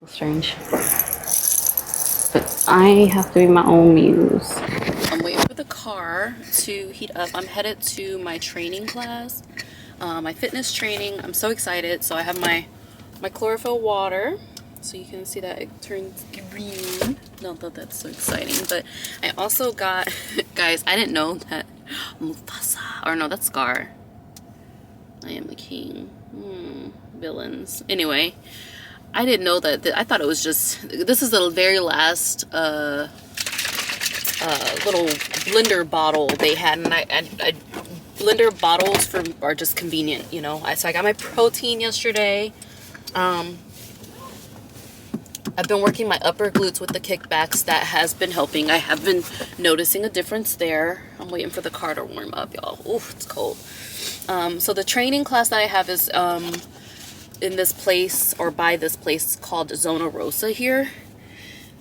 Strange. But I have to be my own muse. I'm waiting for the car to heat up. I'm headed to my training class, my fitness training. I'm so excited. So I have my chlorophyll water. So you can see that it turns green. Not that that's so exciting, but I also got, guys, I didn't know that Mufasa, or no, that's Scar. I am the king. Villains. Anyway, I didn't know that. I thought it was just, this is the very last little blender bottle they had, and I blender bottles are just convenient, you know. So I got my protein yesterday. I've been working my upper glutes with the kickbacks. That has been helping. I have been noticing a difference there. I'm waiting for the car to warm up, y'all. Oof, it's cold. So the training class that I have is in this place, or by this place called Zona Rosa here.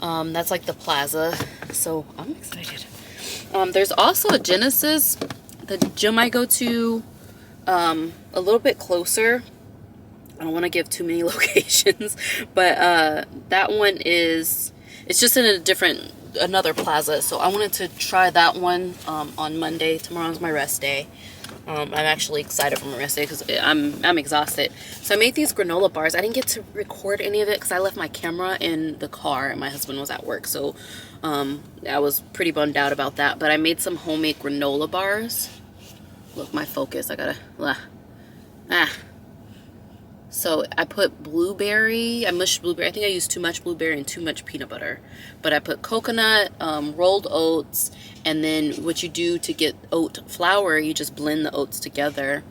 That's like the plaza. So I'm excited. There's also a Genesis, the gym I go to, a little bit closer. I don't want to give too many locations, but that one is, it's just in another plaza. So I wanted to try that one on Monday. Tomorrow's my rest day. I'm actually excited for my rest day because I'm exhausted. So I made these granola bars. I didn't get to record any of it because I left my camera in the car and my husband was at work. So I was pretty bummed out about that. But I made some homemade granola bars. Look, my focus. I gotta... So I put blueberry, I mushed blueberry. I think I used too much blueberry and too much peanut butter. But I put coconut, rolled oats, and then what you do to get oat flour, you just blend the oats together.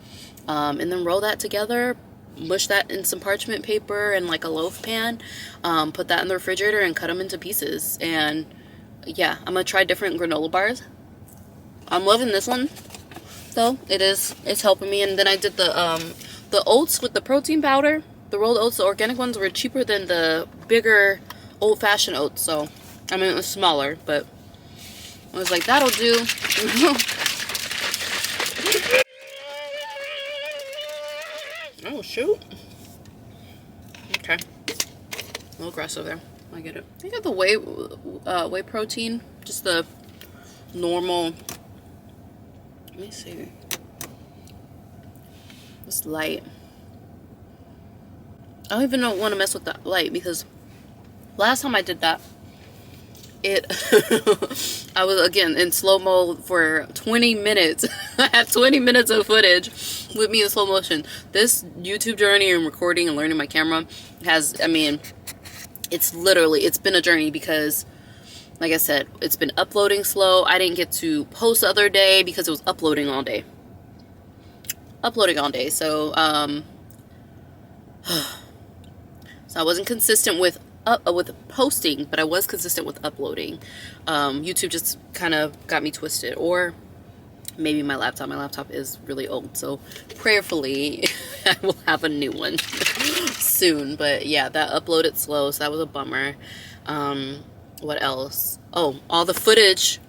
And then roll that together, mush that in some parchment paper and like a loaf pan. Put that in the refrigerator and cut them into pieces. And yeah, I'm going to try different granola bars. I'm loving this one, though. It's helping me. And then I did the oats with the protein powder. The rolled oats, the organic ones, were cheaper than the bigger old-fashioned oats. So, I mean, it was smaller, but I was like, that'll do. Oh, shoot. Okay. A little aggressive there. I get it. I got the whey protein. Just the normal. Let me see. It's light. I don't even want to mess with that light because last time I did that, I was again in slow-mo for 20 minutes. I had 20 minutes of footage with me in slow motion. This YouTube journey and recording and learning my camera has, I mean, it's been a journey because, like I said, it's been uploading slow. I didn't get to post the other day because it was uploading all day. So so I wasn't consistent with posting, but I was consistent with uploading. YouTube just kind of got me twisted, or maybe my laptop is really old, so prayerfully I will have a new one soon. But yeah, that uploaded slow, so that was a bummer. What else? Oh, all the footage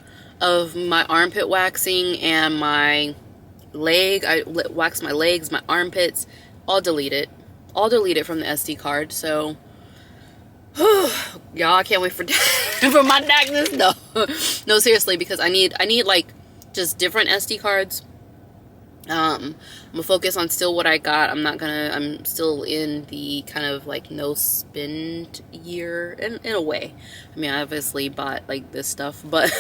of my armpit waxing and my leg, I waxed my legs, my armpits, all deleted from the SD card. So y'all, I can't wait for for my diagnosis. No, seriously, because I need like just different SD cards. I'm gonna focus on still what I got. I'm still in the kind of like no spend year in a way. I mean, I obviously bought like this stuff, but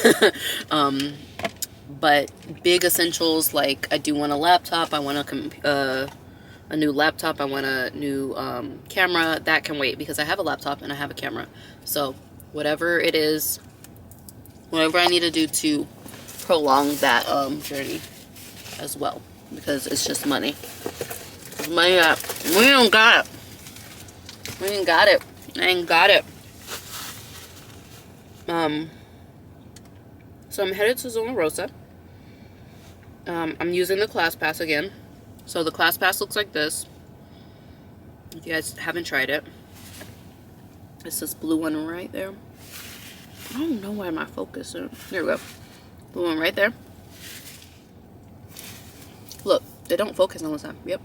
but big essentials, like I do want a laptop, I want a new laptop, I want a new camera. That can wait because I have a laptop and I have a camera. So whatever it is, whatever I need to do to prolong that journey as well, because it's just money. We ain't got it. I ain't got it. So I'm headed to Zona Rosa. I'm using the ClassPass again. So the ClassPass looks like this. If you guys haven't tried it. It's this blue one right there. I don't know why my focus is. There we go. Blue one right there. Look, they don't focus all the time. Yep.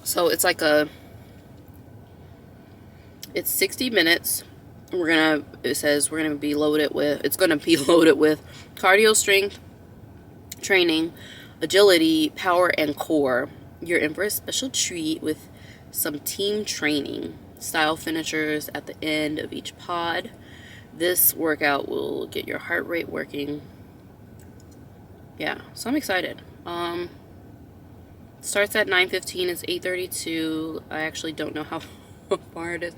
So it's like it's 60 minutes. It says we're gonna be loaded with, it's gonna be loaded with cardio, strength training, agility, power, and core. You're in for a special treat with some team training, style finishers at the end of each pod. This workout will get your heart rate working. Yeah, so I'm excited. Starts at 9:15. It's 8:32. I actually don't know how far it is.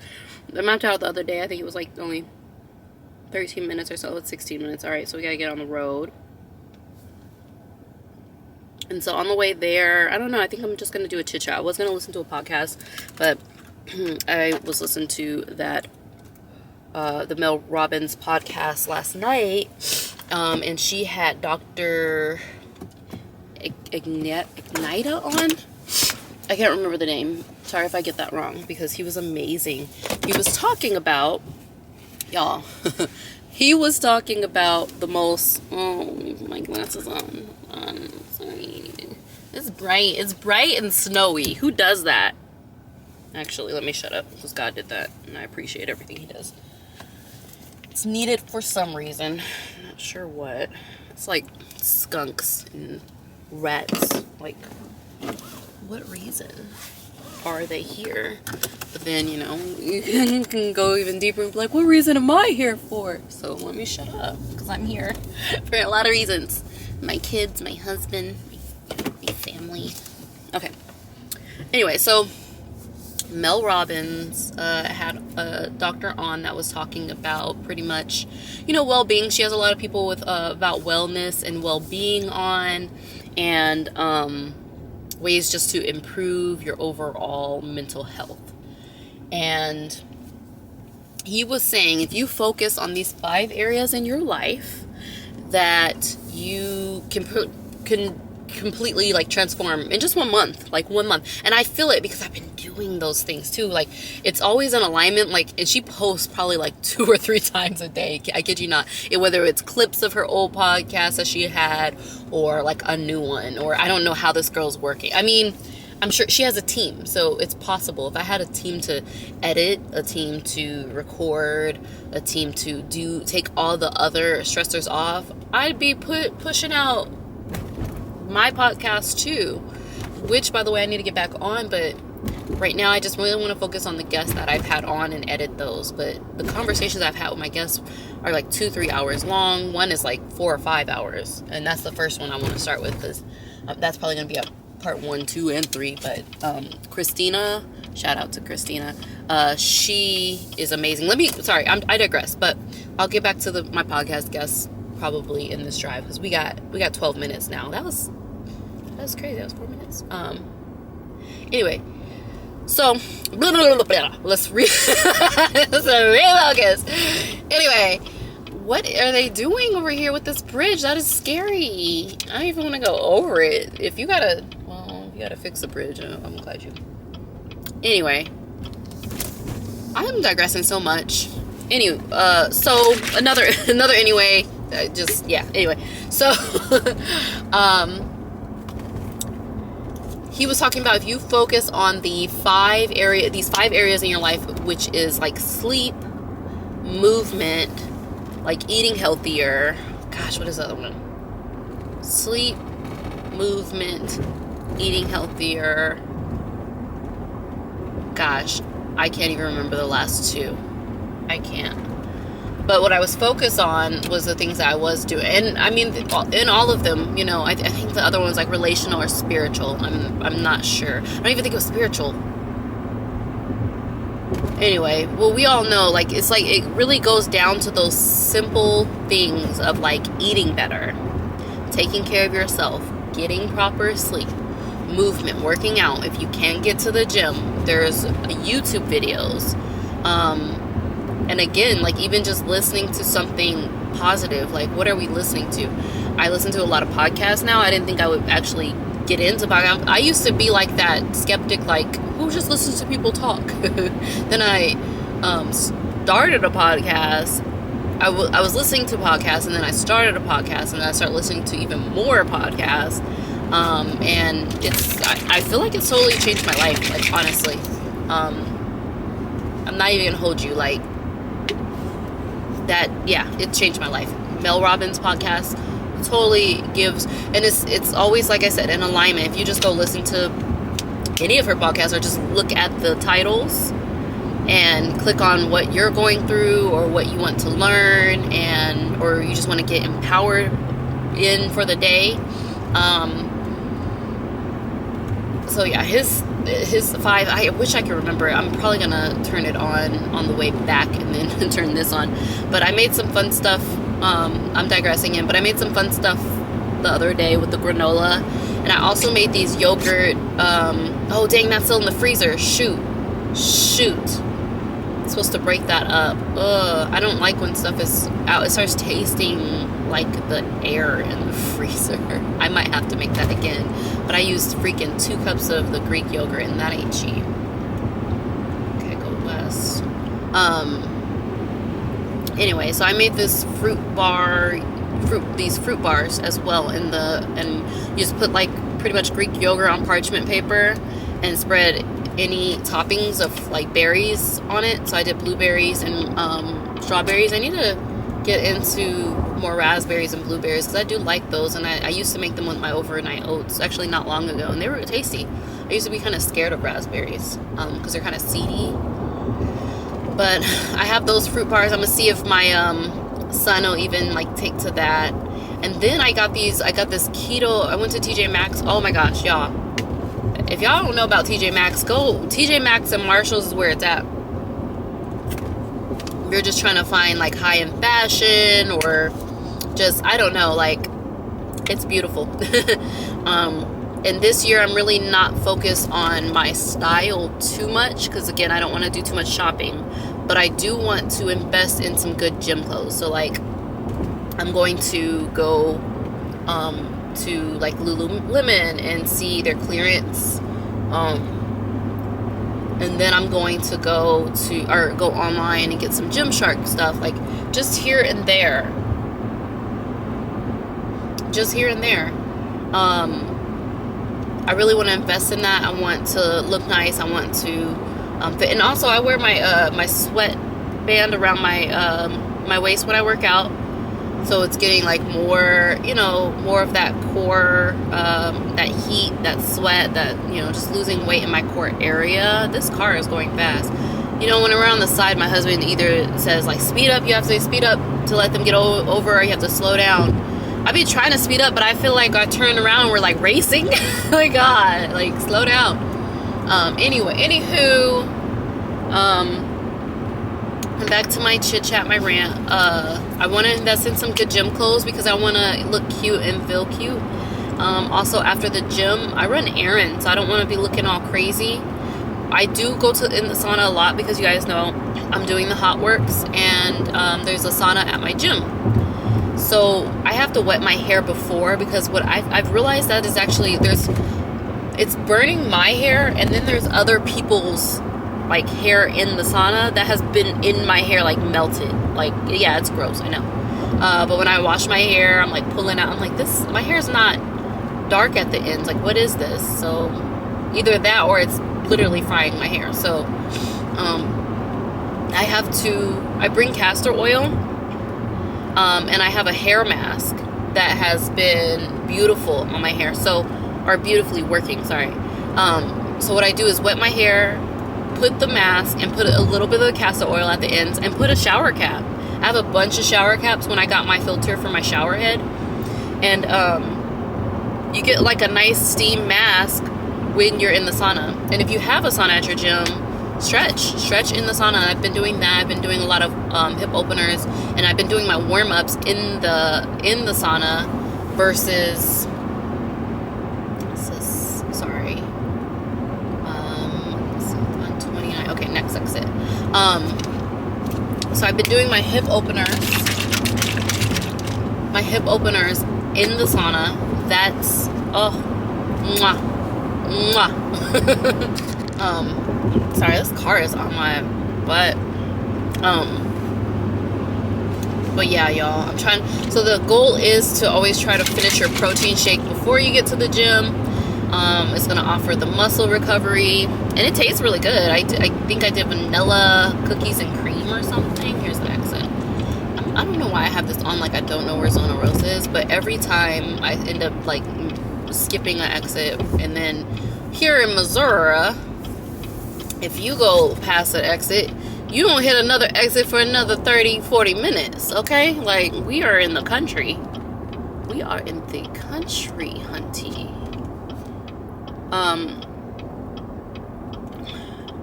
I mapped out the other day. I think it was like only 13 minutes or so. It's 16 minutes. All right, so we gotta get on the road. And so on the way there, I don't know. I think I'm just gonna do a chit chat. I was gonna listen to a podcast, but I was listening to that the Mel Robbins podcast last night, and she had Dr. Ignita on. I can't remember the name. Sorry if I get that wrong, because he was amazing. He was talking about, y'all, he was talking about the most, oh, my glasses on. Sorry. It's bright and snowy. Who does that? Actually, let me shut up, because God did that, and I appreciate everything he does. It's needed for some reason. I'm not sure what. It's like skunks and rats. Like, what reason are they here? But then, you know, you can go even deeper and be like, what reason am I here for? So let me shut up, because I'm here for a lot of reasons. My kids, my husband, my family. Okay. Anyway, so Mel Robbins had a doctor on that was talking about pretty much, you know, well-being. She has a lot of people with about wellness and well-being on, and ways just to improve your overall mental health. And he was saying, if you focus on these 5 areas in your life, that you can completely like transform in just 1 month, like 1 month. And I feel it because I've been doing those things too. Like, it's always in alignment. Like, and she posts probably like 2 or 3 times a day. I kid you not. Whether it's clips of her old podcast that she had, or like a new one, or I don't know how this girl's working. I mean, I'm sure she has a team, so it's possible. If I had a team to edit, a team to record, a team to take all the other stressors off, I'd be pushing out my podcast too, which, by the way, I need to get back on. But right now I just really want to focus on the guests that I've had on and edit those. But the conversations I've had with my guests are like 2-3 hours long. One is like 4 or 5 hours, and that's the first one I want to start with, because that's probably going to be a part 1, 2, and 3. But Christina, shout out to Christina, she is amazing. I digress, but I'll get back to my podcast guests probably in this drive, because we got 12 minutes now. That was crazy. That was 4 minutes. Anyway, so let's refocus. Anyway, what are they doing over here with this bridge? That is scary. I don't even want to go over it. If you gotta fix the bridge, I'm glad you. Anyway, I'm digressing so much. Anyway, so another anyway. Anyway, so he was talking about, if you focus on these 5 areas in your life, which is like sleep, movement, like eating healthier. Gosh, what is the other one? Sleep, movement, eating healthier. Gosh, I can't even remember the last 2. I can't. But what I was focused on was the things that I was doing. And I mean, in all of them, you know, I think the other one was like relational or spiritual. I'm not sure. I don't even think it was spiritual. Anyway, well, we all know, like, it's like, it really goes down to those simple things of like eating better, taking care of yourself, getting proper sleep, movement, working out. If you can't get to the gym, there's YouTube videos. And again, like, even just listening to something positive. Like, what are we listening to? I listen to a lot of podcasts now. I didn't think I would actually get into podcasts. I used to be like that skeptic, like, who just listens to people talk? Then I started a podcast, I was listening to podcasts, and then I started a podcast, and then I started listening to even more podcasts. And I feel like it's totally changed my life, like, honestly. I'm not even gonna hold you, like, that, yeah, it changed my life. Mel Robbins' podcast totally gives, and it's always, like I said, in alignment. If you just go listen to any of her podcasts, or just look at the titles and click on what you're going through or what you want to learn, or you just want to get empowered in for the day. So yeah, his 5, I wish I could remember it. I'm probably gonna turn it on the way back and then turn this on. But I made some fun stuff. I'm digressing in, but I made some fun stuff the other day with the granola, and I also made these yogurt. Oh dang, that's still in the freezer. Shoot. It's supposed to break that up. I don't like when stuff is out. It starts tasting like the air in the freezer. I might have to make that again. But I used freaking 2 cups of the Greek yogurt, and that ain't cheap. Okay, go west. Anyway, so I made this these fruit bars as well, and you just put like pretty much Greek yogurt on parchment paper and spread any toppings of like berries on it. So I did blueberries and strawberries. I need to get into more raspberries and blueberries, because I do like those, and I used to make them with my overnight oats actually not long ago, and they were tasty. I used to be kind of scared of raspberries because they're kind of seedy, but I have those fruit bars. I'm gonna see if my son will even like take to that. And then I got this keto. I went to TJ Maxx. Oh my gosh, y'all, if y'all don't know about TJ Maxx, go. TJ Maxx and Marshalls is where it's at. If you're just trying to find like high-end fashion, or just, I don't know, like, it's beautiful. And this year I'm really not focused on my style too much, because again, I don't want to do too much shopping, but I do want to invest in some good gym clothes. So like, I'm going to go to like Lululemon and see their clearance, and then I'm going to go online and get some Gymshark stuff, like just here and there. I really want to invest in that. I want to look nice. I want to fit. And also I wear my sweat band around my waist when I work out. So it's getting like more of that core, that heat, that sweat, that, just losing weight in my core area. This car is going fast. When we're on the side, my husband either says like, speed up, you have to speed up to let them get over, or you have to slow down. I've been trying to speed up, but I feel like I turn around and we're like racing. Oh my God, like slow down. Anywho, back to my chit chat, my rant. I want to invest in some good gym clothes because I want to look cute and feel cute. Also, after the gym, I run errands. I don't want to be looking all crazy. I do go in the sauna a lot because you guys know I'm doing the hot works, and there's a sauna at my gym. So I have to wet my hair before, because what I've realized that is actually it's burning my hair, and then there's other people's like hair in the sauna that has been in my hair, like melted. Like, yeah, it's gross, I know. But when I wash my hair, I'm like pulling out, I'm like, my hair's not dark at the ends. Like, what is this? So either that, or it's literally frying my hair. So I bring castor oil, and I have a hair mask that has been beautiful on my hair. Or beautifully working, sorry. So what I do is wet my hair, put the mask, and put a little bit of the castor oil at the ends, and put a shower cap. I have a bunch of shower caps when I got my filter for my shower head. And you get like a nice steam mask when you're in the sauna. And if you have a sauna at your gym, stretch in the sauna. I've been doing that. I've been doing a lot of hip openers, and I've been doing my warm-ups in the sauna versus sorry, 129. Okay, next exit. So I've been doing my hip openers in the sauna. That's mwah. Sorry, this car is on my butt. But yeah, y'all, I'm trying. So the goal is to always try to finish your protein shake before you get to the gym. It's gonna offer the muscle recovery, and it tastes really good. I think I did vanilla cookies and cream or something. Here's the exit. I don't know why I have this on like I don't know where Zona Rose is, but every time I end up like skipping an exit. And then here in Missouri, if you go past an exit, you don't hit another exit for another 30-40 minutes. Okay, like we are in the country. We are in the country, hunty.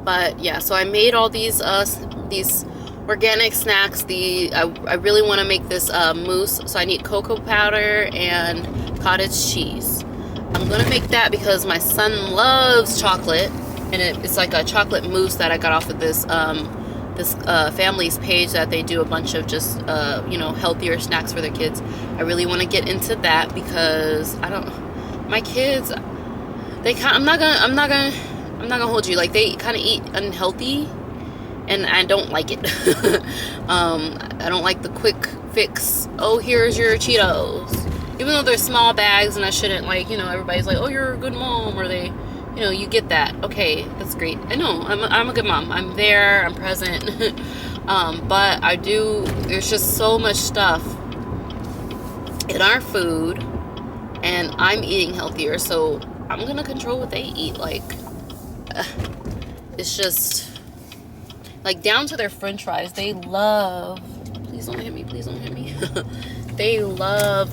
But yeah, so I made all these organic snacks. I really want to make this mousse, so I need cocoa powder and cottage cheese. I'm gonna make that because my son loves chocolate, and it's like a chocolate mousse that I got off of this family's page that they do a bunch of just healthier snacks for their kids. I really want to get into that because my kids, I'm not gonna hold you, like they kind of eat unhealthy, and I don't like it. I don't like the quick fix. Oh, here's your Cheetos. Even though they're small bags, and I shouldn't, like, everybody's like, oh, you're a good mom, or they, you get that. Okay, that's great. I know, I'm a good mom. I'm there, I'm present. But there's just so much stuff in our food, and I'm eating healthier, so I'm gonna control what they eat. Like, it's just, like, down to their french fries. They love, please don't hit me, they love,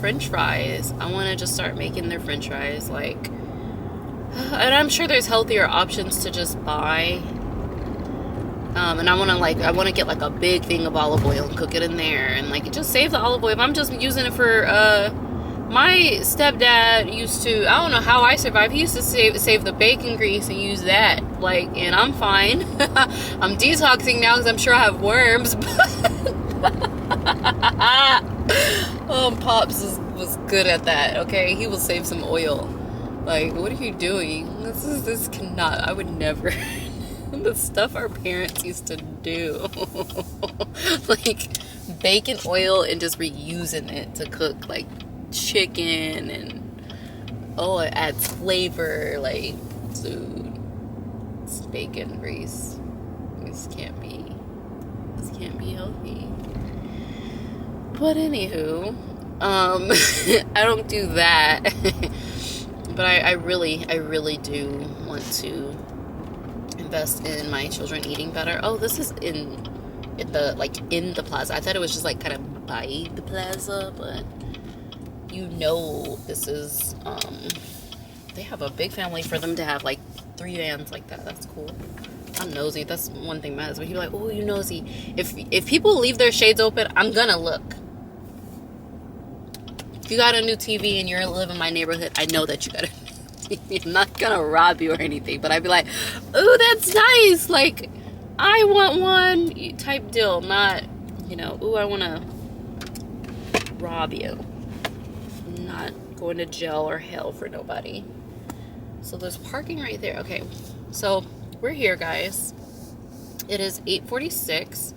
french fries. I want to just start making their french fries, like, and I'm sure there's healthier options to just buy. And I want to get, like, a big thing of olive oil and cook it in there, and, like, just save the olive oil. If I'm just using it for, my stepdad used to, I don't know how I survived. He used to save the bacon grease and use that, like, and I'm fine. I'm detoxing now because I'm sure I have worms. Pops was good at that. Okay, he will save some oil. Like, what are you doing? This cannot. I would never. The stuff our parents used to do, like bacon oil and just reusing it to cook, like, chicken, and it adds flavor. Like, dude, it's bacon grease. This can't be healthy. But anywho, I don't do that. But I really do want to invest in my children eating better. Oh, this is in the plaza. I thought it was just like kind of by the plaza, but this is they have a big family for them to have like 3 vans like that. That's cool. I'm nosy. That's one thing my husband, he'd be like, oh, you nosy. If people leave their shades open, I'm gonna look. If you got a new TV and you're living in my neighborhood, I know that you got a new TV. I'm not gonna rob you or anything, but I'd be like, ooh, that's nice. Like, I want one type deal, not, ooh, I want to rob you. I'm not going to jail or hell for nobody. So there's parking right there. Okay, so we're here, guys. It is 8:46.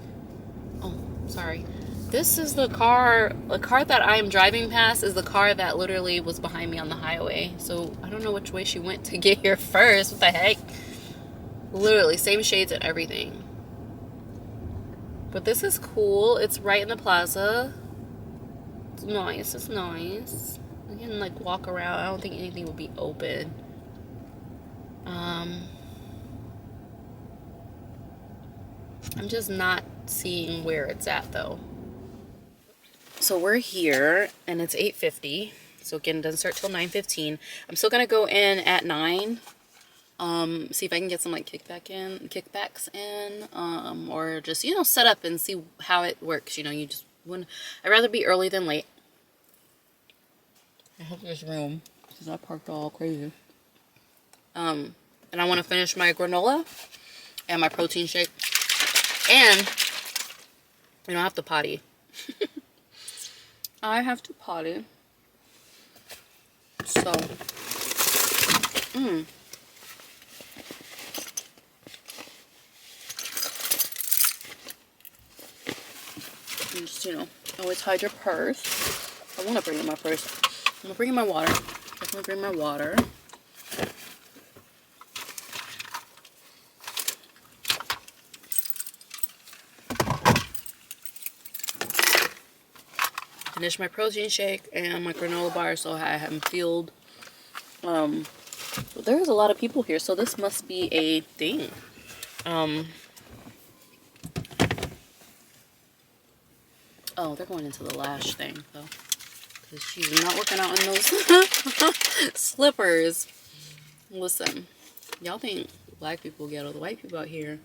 Oh, sorry. This is the car that I am driving past is the car that literally was behind me on the highway. So I don't know which way she went to get here first. What the heck? Literally, same shades and everything. But this is cool. It's right in the plaza. It's nice. I can, like, walk around. I don't think anything would be open. I'm just not seeing where it's at, though. So we're here, and it's 8:50. So again, it doesn't start till 9:15. I'm still gonna go in at 9. See if I can get some, like, kickbacks in, or just, set up and see how it works. You just wouldn't. I'd rather be early than late. I hope there's room because I parked all crazy. And I want to finish my granola and my protein shake, and I have to potty. I have to potty. So, And just, always hide your purse. I want to bring in my purse. I'm going to bring in my water. Definitely bring my water. Finish my protein shake and my granola bar, so I have them filled. There's a lot of people here, so this must be a thing. Oh, they're going into the lash thing, though. Because she's not working out in those slippers. Listen, y'all think black people get all the white people out here.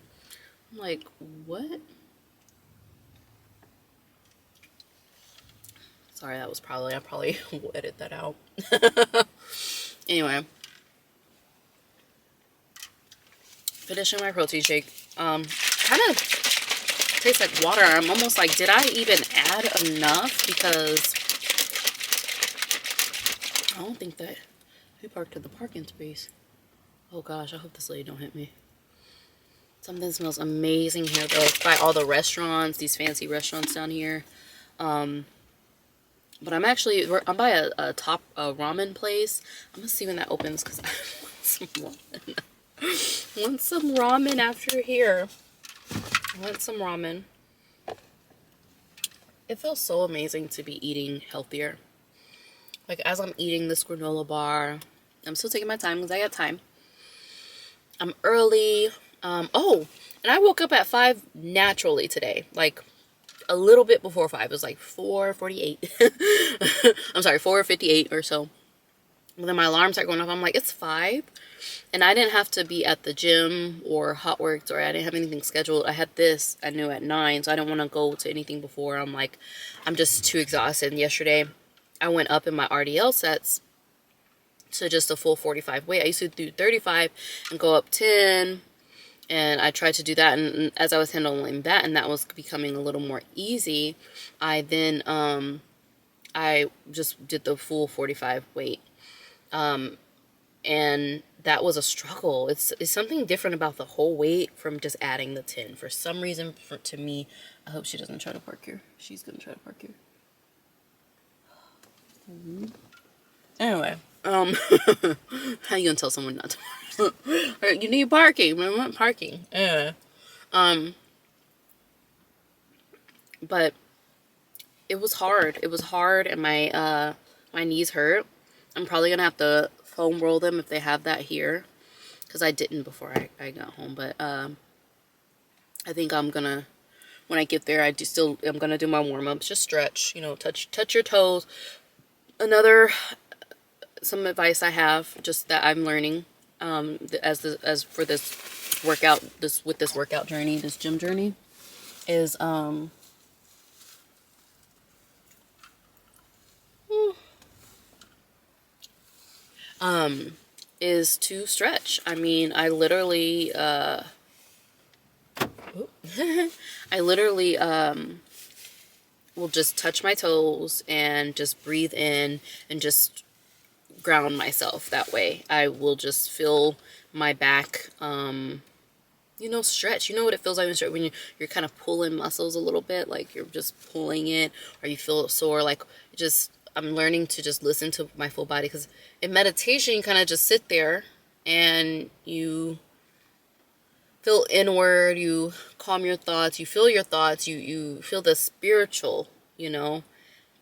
I'm like, what? Sorry, that was I probably will edit that out. Anyway. Finishing my protein shake. Kind of tastes like water. I'm almost like, did I even add enough? Because I don't think that we parked in the parking space. Oh gosh, I hope this lady don't hit me. Something smells amazing here though, by all the restaurants, these fancy restaurants down here. But I'm by a top ramen place. I'm gonna see when that opens because I want some ramen. I want some ramen after here. I want some ramen. It feels so amazing to be eating healthier. Like as I'm eating this granola bar, I'm still taking my time because I got time. I'm early. Oh, and I woke up at 5 naturally today. Like a little bit before 5. It was like 4:48. I'm sorry, 4:58 or so. And then my alarm started going off. I'm like, it's 5. And I didn't have to be at the gym or hot worked, or I didn't have anything scheduled. I had this, I knew, at 9, so I didn't want to go to anything before. I'm like, I'm just too exhausted. And yesterday, I went up in my RDL sets to just a full 45 weight. I used to do 35 and go up 10. And I tried to do that, and as I was handling that, and that was becoming a little more easy, I then, I just did the full 45 weight. And that was a struggle. It's something different about the whole weight from just adding the 10. For some reason, to me, I hope she doesn't try to park here. She's going to try to park here. Anyway, how you gonna tell someone not to park? You need parking. I want parking. Anyway, but it was hard. It was hard, and my knees hurt. I'm probably gonna have to foam roll them if they have that here, because I didn't before I got home. But I think I'm gonna, when I get there, I'm gonna do my warm ups. Just stretch, touch your toes. Some advice I have, just that I'm learning, as for this workout, this workout journey, this gym journey, is is to stretch. I mean, I literally will just touch my toes and just breathe in and just ground myself that way. I will just feel my back stretch. You know what it feels like when you're kind of pulling muscles a little bit, like you're just pulling it, or you feel sore. Like I'm learning to just listen to my full body, because in meditation you kind of just sit there and you feel inward, you calm your thoughts, you feel your thoughts, you feel the spiritual,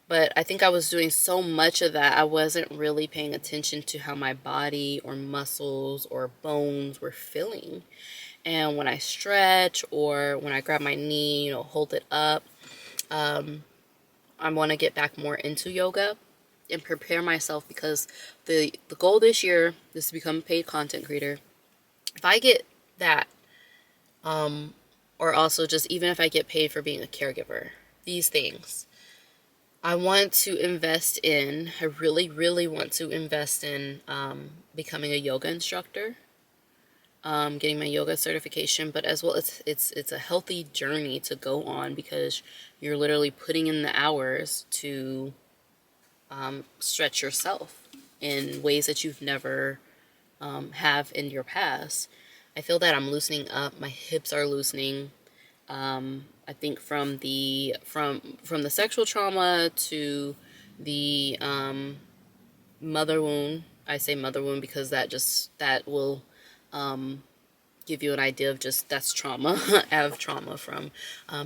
But I think I was doing so much of that, I wasn't really paying attention to how my body or muscles or bones were feeling. And when I stretch, or when I grab my knee, hold it up, I want to get back more into yoga and prepare myself, because the goal this year is to become a paid content creator. If I get that, or also just even if I get paid for being a caregiver, these things, I really, really want to invest in becoming a yoga instructor, getting my yoga certification, but as well, it's a healthy journey to go on, because you're literally putting in the hours to stretch yourself in ways that you've never have in your past. I feel that I'm loosening up, my hips are loosening, I think from the sexual trauma to the mother wound. I say mother wound because that will give you an idea of just that's trauma. I have trauma from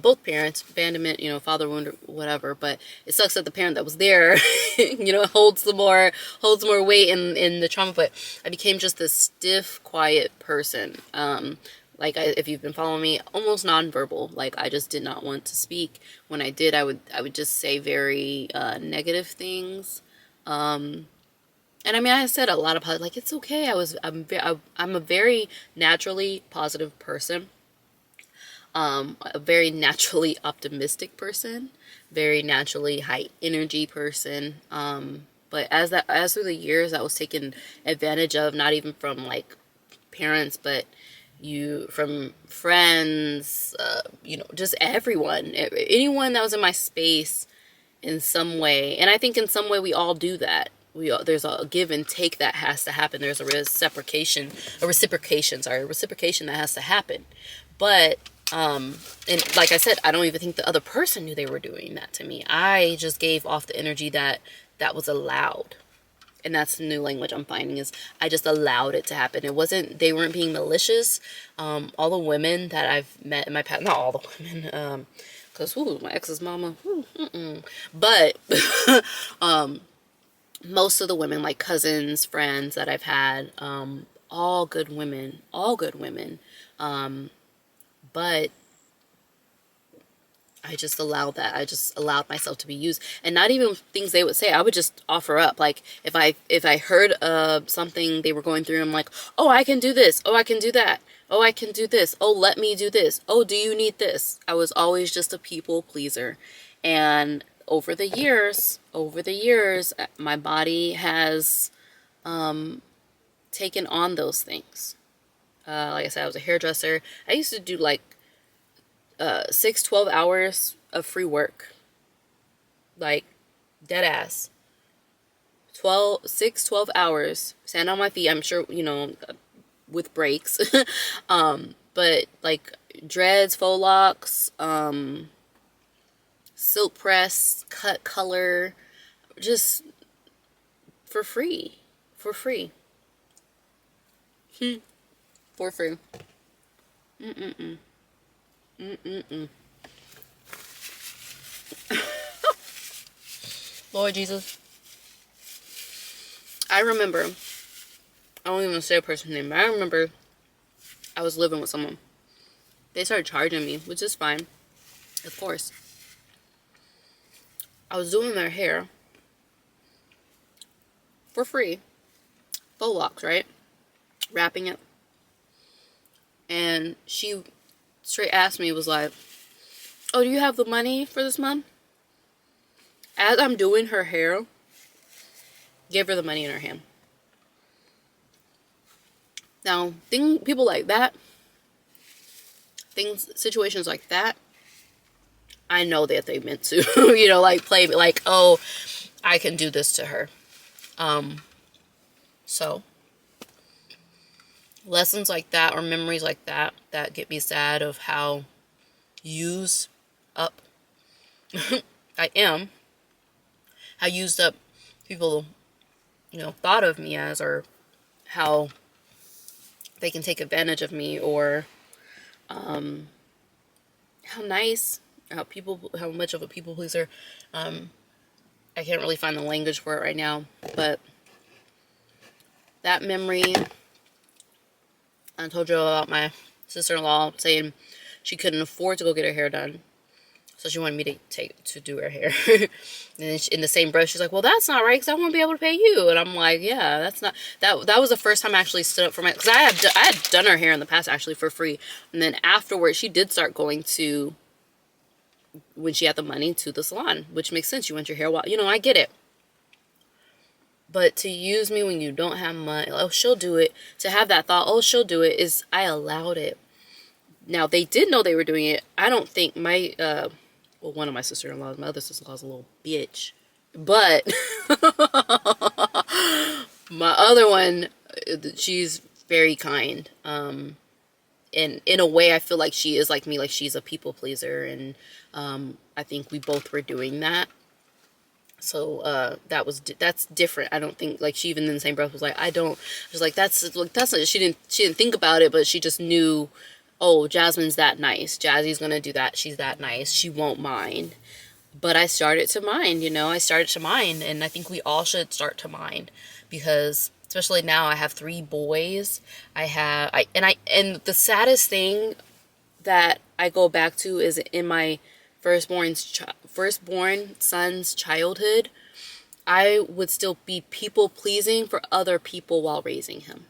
both parents, abandonment, father wound or whatever. But it sucks that the parent that was there, holds more weight in the trauma. But I became just this stiff, quiet person. If you've been following me, almost nonverbal. Like, I just did not want to speak. When I did, I would just say very negative things. And I mean, I said a lot of like, it's okay. I'm a very naturally positive person. A very naturally optimistic person, very naturally high energy person. But as through the years, I was taken advantage of, not even from like parents, but from friends, just everyone, anyone that was in my space in some way. And I think in some way we all do that. There's a give and take that has to happen. There's a reciprocation that has to happen. But and like I said, I don't even think the other person knew they were doing that to me. I just gave off the energy that was allowed. And that's the new language I'm finding, is I just allowed it to happen. They weren't being malicious. All the women that I've met in my past, not all the women, because my ex's mama, but most of the women, like cousins, friends that I've had, all good women. But I just allowed that. I just allowed myself to be used, and not even things they would say. I would just offer up. Like if I heard something they were going through, I'm like, oh, I can do this. Oh, I can do that. Oh, I can do this. Oh, let me do this. Oh, do you need this? I was always just a people pleaser, and over the years, my body has taken on those things. Like I said, I was a hairdresser. I used to do like 12 hours of free work. Like, dead ass. 12 hours. Stand on my feet, I'm sure, with breaks. But like dreads, faux locks, silk press, cut color, just for free. For free. Lord Jesus. I remember, I don't even say a person's name, but I remember I was living with someone. They started charging me, which is fine, of course. I was doing their hair for free. Faux locks, right? Wrapping it. And she straight asked me, was like, oh, do you have the money for this month? As I'm doing her hair, gave her the money in her hand. Now, people like that, situations like that, I know that they meant to, like play, like, oh, I can do this to her. So, lessons like that, or memories like that, that get me sad of how used up I am, how used up people, thought of me as, or how they can take advantage of me, or how much of a people pleaser. I can't really find the language for it right now, but that memory, I told you about my sister-in-law saying she couldn't afford to go get her hair done, so she wanted me to do her hair. And then in the same breath, she's like, well, that's not right, because I won't be able to pay you. And I'm like, yeah, that's not, that was the first time I actually stood up for because I had done her hair in the past, actually, for free. And then afterwards, she did start going to, when she had the money, to the salon, which makes sense. You want your hair wild, I get it. But to use me when you don't have money, oh, she'll do it. To have that thought, oh, she'll do it, is, I allowed it. Now, they did know they were doing it. I don't think one of my sister-in-laws, my other sister-in-law's a little bitch. But my other one, she's very kind. in a way, I feel like she is like me, like she's a people pleaser, and I think we both were doing that. So that's different. I don't think, like, she even in the same breath was like, she was like, that's not, she didn't think about it, but she just knew, oh, Jasmine's that nice, Jazzy's gonna do that, she's that nice, she won't mind. But I started to mind, I started to mind, and I think we all should start to mind, because especially now I have 3 boys. And the saddest thing that I go back to is in my firstborn son's childhood, I would still be people pleasing for other people while raising him.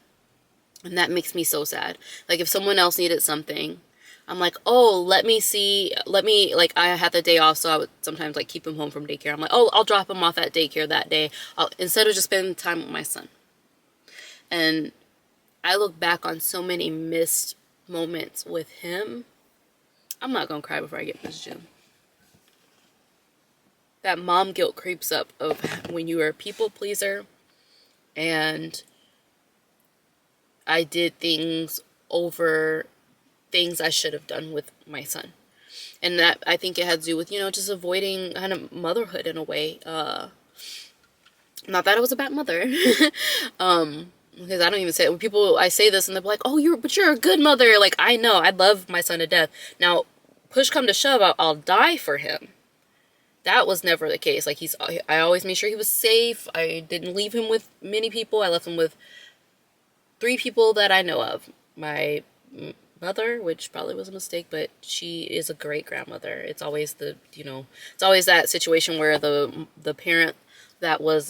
And that makes me so sad. Like, if someone else needed something, I'm like, oh, like, I had the day off, so I would sometimes, like, keep him home from daycare. I'm like, oh, I'll drop him off at daycare that day, instead of just spending time with my son. And I look back on so many missed moments with him. I'm not gonna cry before I get to this gym. That mom guilt creeps up of when you are a people pleaser, and I did things over things I should have done with my son. And that, I think it had to do with, just avoiding kind of motherhood in a way. Not that I was a bad mother. Because I don't even say it. When I say this and they're like, oh, you're a good mother. Like, I know, I love my son to death. Now, push come to shove, I'll die for him. That was never the case. Like, I always made sure he was safe. I didn't leave him with many people. I left him with 3 people that I know of. My mother, which probably was a mistake, but she is a great grandmother. It's always it's always that situation where the parent that was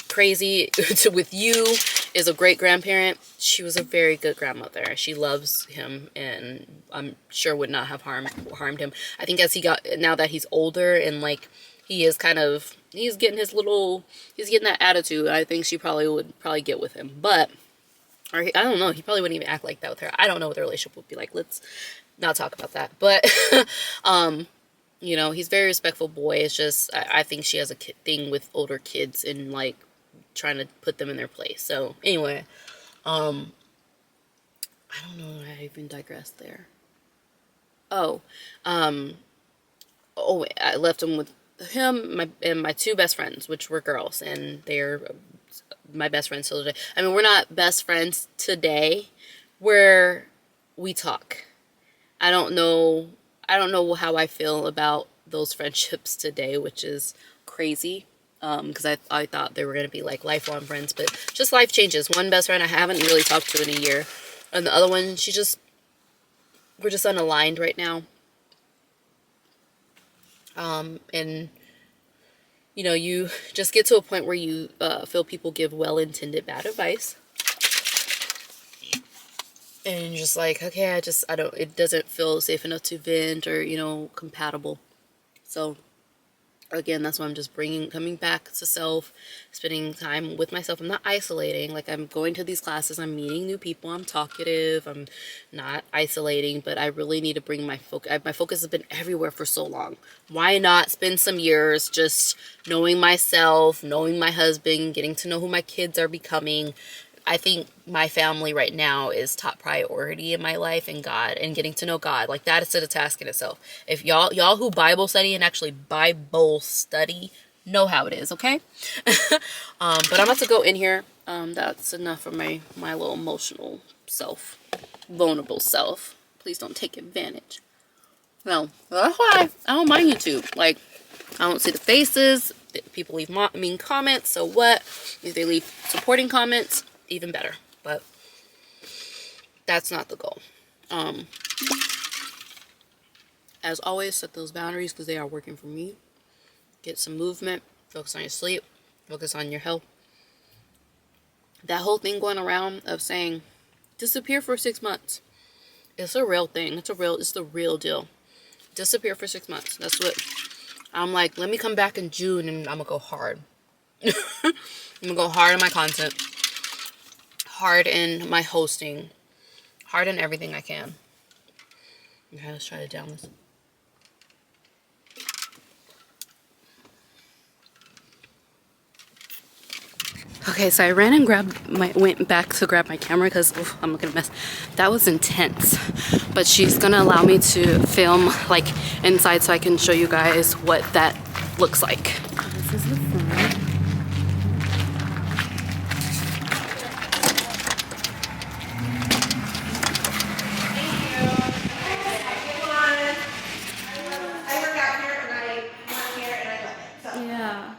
crazy with you is a great grandparent. She was a very good grandmother. She loves him, and I'm sure would not have harmed him. I think now that he's older, and like he's getting that attitude, I think she would probably get with him. But I don't know, he probably wouldn't even act like that with her. I don't know what the relationship would be like. Let's not talk about that. But he's a very respectful boy. It's just I think she has a thing with older kids and like trying to put them in their place. So anyway, I don't know, I even digressed there. I left him with him and my 2 best friends, which were girls, and they're my best friends till today. I mean, we're not best friends today, where we talk. I don't know how I feel about those friendships today, which is crazy. Because I thought they were going to be like lifelong friends, but just life changes. One best friend I haven't really talked to in a year, and the other one, we're just unaligned right now. And you just get to a point where you feel people give well-intended bad advice, and you're just like, okay, it doesn't feel safe enough to vent or compatible. So again, that's why I'm just coming back to self, spending time with myself. I'm not isolating. Like, I'm going to these classes, I'm meeting new people, I'm talkative, I'm not isolating, but I really need to bring my focus. My focus has been everywhere for so long. Why not spend some years just knowing myself, knowing my husband, getting to know who my kids are becoming? I think my family right now is top priority in my life, and God, and getting to know God. Like, that is a task in itself. If y'all who Bible study and actually Bible study know how it is, okay? But I'm about to go in here. That's enough for my little emotional self, vulnerable self. Please don't take advantage. No, that's why I don't mind YouTube. Like, I don't see the faces. People leave mean comments, so what? If they leave supporting comments, even better. But that's not the goal. As always, set those boundaries because they are working for me. Get some movement. Focus on your sleep. Focus on your health. That whole thing going around of saying disappear for 6 months. It's a real thing. It's the real deal. Disappear for 6 months. That's what I'm like. Let me come back in June and I'm gonna go hard. I'm gonna go hard on my content, hard in my hosting, hard in everything I can. Okay, let's try to down this. Okay, so I ran and went back to grab my camera because I'm looking a mess. That was intense. But she's gonna allow me to film like inside so I can show you guys what that looks like. This is the front. Yeah.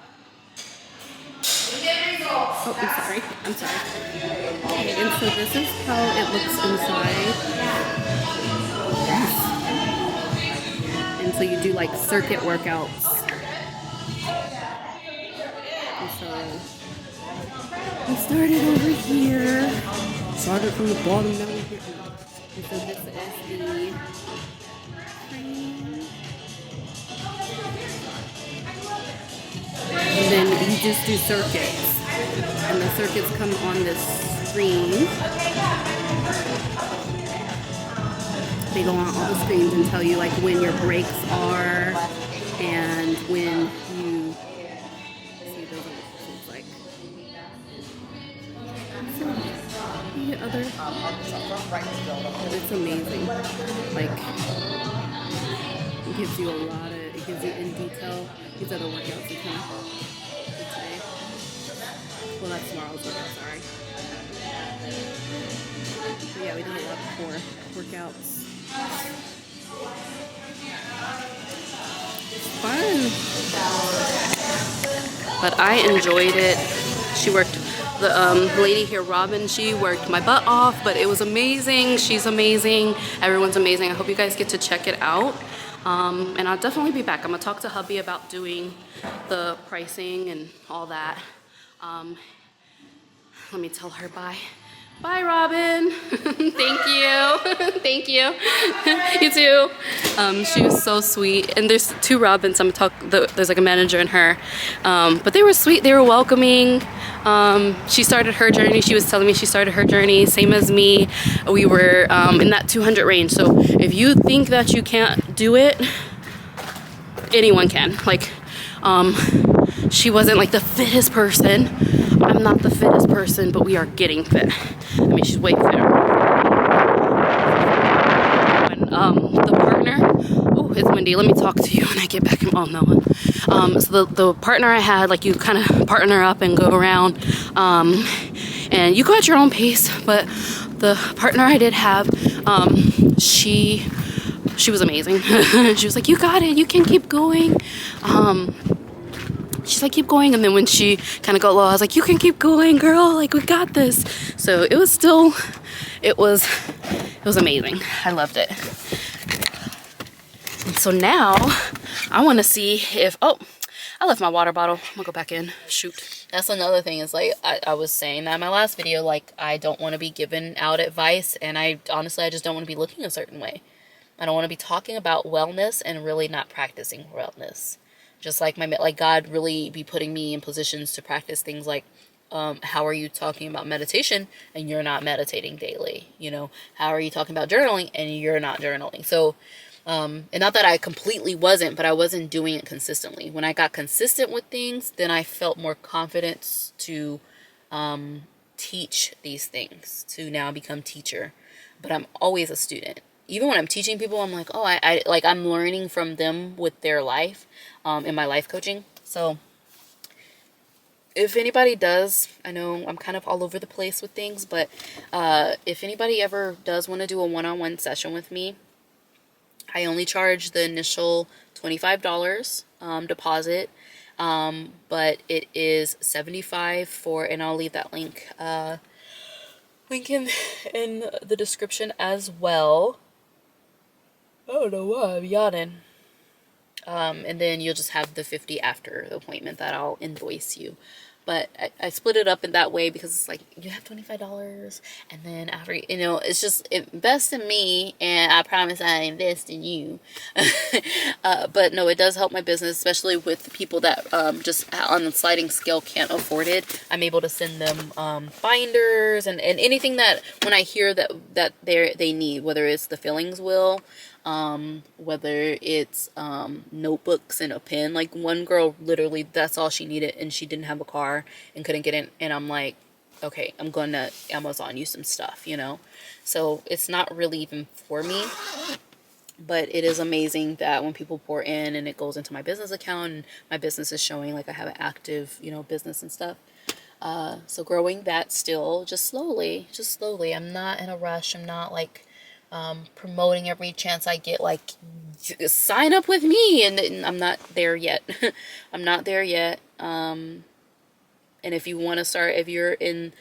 Oh, I'm sorry. Okay, and so this is how it looks inside. And so you do like circuit workouts. And so we started over here. Started from the bottom down here. And so this is the crane. And then you just do circuits. And the circuits come on this screen. They go on all the screens and tell you like when your breaks are and when you see those things like the other. But it's amazing. Like it gives you a lot of, it gives you in detail these other workouts you can do today. Well, that's tomorrow's workout, sorry. But yeah, we did a lot of core workouts. Fun. But I enjoyed it. She worked, the lady here, Robin, she worked my butt off, but it was amazing. She's amazing. Everyone's amazing. I hope you guys get to check it out. And I'll definitely be back. I'm gonna talk to hubby about doing the pricing and all that. Let me tell her bye. Bye, Robin. Thank you. Thank you. You too. She was so sweet. And there's two Robins. I'm gonna talk. There's like a manager and her. But they were sweet. They were welcoming. She started her journey. She was telling me she started her journey, same as me. We were in that 200 range. So if you think that you can't do it, anyone can. Like, she wasn't like the fittest person. I'm not the fittest person, but we are getting fit. I mean, she's way fitter. And the partner, oh, it's windy. Let me talk to you when I get back. Oh no. So the partner I had, like you kind of partner up and go around, and you go at your own pace. But the partner I did have, she was amazing. She was like, "You got it. You can keep going." She's like, keep going. And then when she kind of got low, I was like, you can keep going, girl. Like, we got this. So it was still, it was amazing. I loved it. And so now I want to see if, oh, I left my water bottle. I'm gonna go back in. Shoot. That's another thing is like, I was saying that in my last video, like, I don't want to be giving out advice. And honestly, I just don't want to be looking a certain way. I don't want to be talking about wellness and really not practicing wellness. Just like God really be putting me in positions to practice things like, how are you talking about meditation and you're not meditating daily? You know, how are you talking about journaling and you're not journaling? So, and not that I completely wasn't, but I wasn't doing it consistently. When I got consistent with things, then I felt more confidence to teach these things, to now become teacher. But I'm always a student. Even when I'm teaching people, I'm like, oh, I'm learning from them with their life, in my life coaching. So if anybody does, I know I'm kind of all over the place with things, but if anybody ever does want to do a one-on-one session with me, I only charge the initial $25 deposit, but it is $75 for, and I'll leave that link in the description as well. I don't know why I'm yawning. And then you'll just have the $50 after the appointment that I'll invoice you. But I split it up in that way because it's like, you have $25 and then after, you know, it's just invest in me and I promise I invest in you. But no, it does help my business, especially with people that just on the sliding scale can't afford it. I'm able to send them binders and anything that when I hear that they need, whether it's the fillings wheel, whether it's notebooks and a pen. Like one girl, literally, that's all she needed, and she didn't have a car and couldn't get in. And I'm like, okay, I'm going to Amazon, use some stuff, you know? So it's not really even for me. But it is amazing that when people pour in and it goes into my business account and my business is showing like I have an active, you know, business and stuff. So growing that still, just slowly, just slowly. I'm not in a rush. I'm not like promoting every chance I get, like sign up with me. And I'm not there yet. I'm not there yet. And if you want to start, if you're in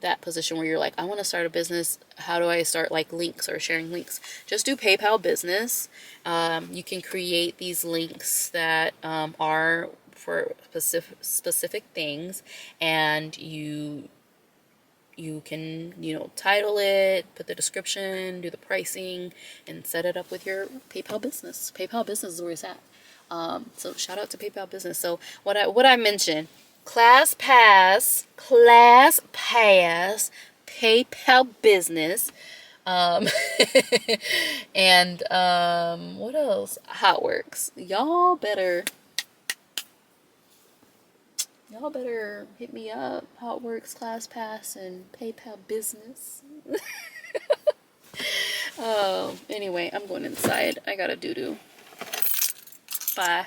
that position where you're like, I want to start a business, how do I start, like links or sharing links? Just do PayPal Business. You can create these links that are for specific things, and you can, you know, title it, put the description, do the pricing, and set it up with your PayPal Business. PayPal Business is where it's at. So shout out to PayPal Business. So what I mentioned, ClassPass, PayPal Business, and what else? Hotworks. Y'all better hit me up. Hotworks, ClassPass, and PayPal Business. Oh, anyway, I'm going inside. I gotta doo-doo. Bye.